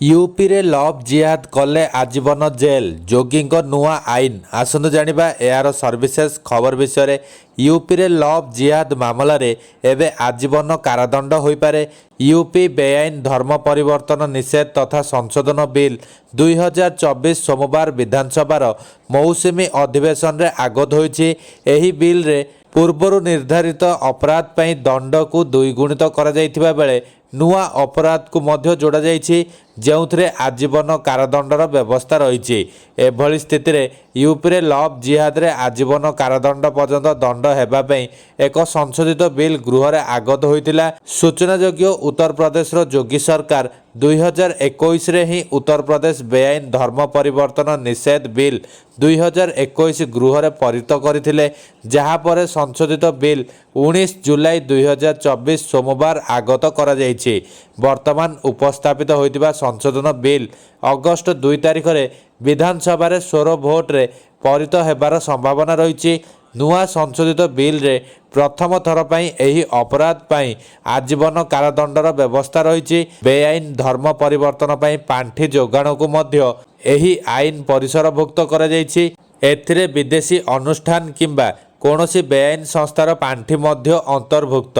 UP love जिहाद कले आजीवन जेल जोगी नुआ आईन आसतु जानिबा यार सर्विसेस खबर विषय यूपी लव जिहाद मामलें एवं आजीवन कारादंड हो पारे। यूपी बेआईन धर्म परिवर्तन निषेध तथा संशोधन बिल 2024 सोमवार विधानसभार मौसुमी अधिवेशन में आगत होइछि। एही बिल रे पूर्वर निर्धारित अपराध पर दंड को द्विगुणित करा जाइथिबा बेले नुआ अपराध को मध्य जोड़ा जाइछि ଯେଉଁଥିରେ आजीवन कारादंडर व्यवस्था रही। एभली स्थिति रे यूपी लव जिहाद आजीवन कारादंड पर्यंत दंड हेबापई एक संशोधित बिल गृह में आगत होइतिला। सूचनायोग्य उत्तर प्रदेश जोगी सरकार 2021 रे ही उत्तर प्रदेश बेआईन धर्म परिवर्तन निषेध बिल 2021 गृह में पारित करथिले, जहाँ पर संशोधित बिल 19 जुलाई 2024 सोमवार आगत करा जाइछि। वर्तमान उपस्थापित होइतिबा संशोधन बिल अगस्ट 2 तारिख में विधानसभा 16 भोट रे पारित हेबार संभावना रही। नुआ संशोधित बिल रे प्रथम थर पई एही अपराध पई आजीवन कारादंडर व्यवस्था रही। बेआईन धर्म परिवर्तन पई पांठी जोगाण को मध्य एही आईन परिसरभुक्त करा जाइछि। एथिरे विदेशी अनुष्ठान किंबा कोनोसी बेआईन संस्थार पांठी मध्य अंतर्भुक्त।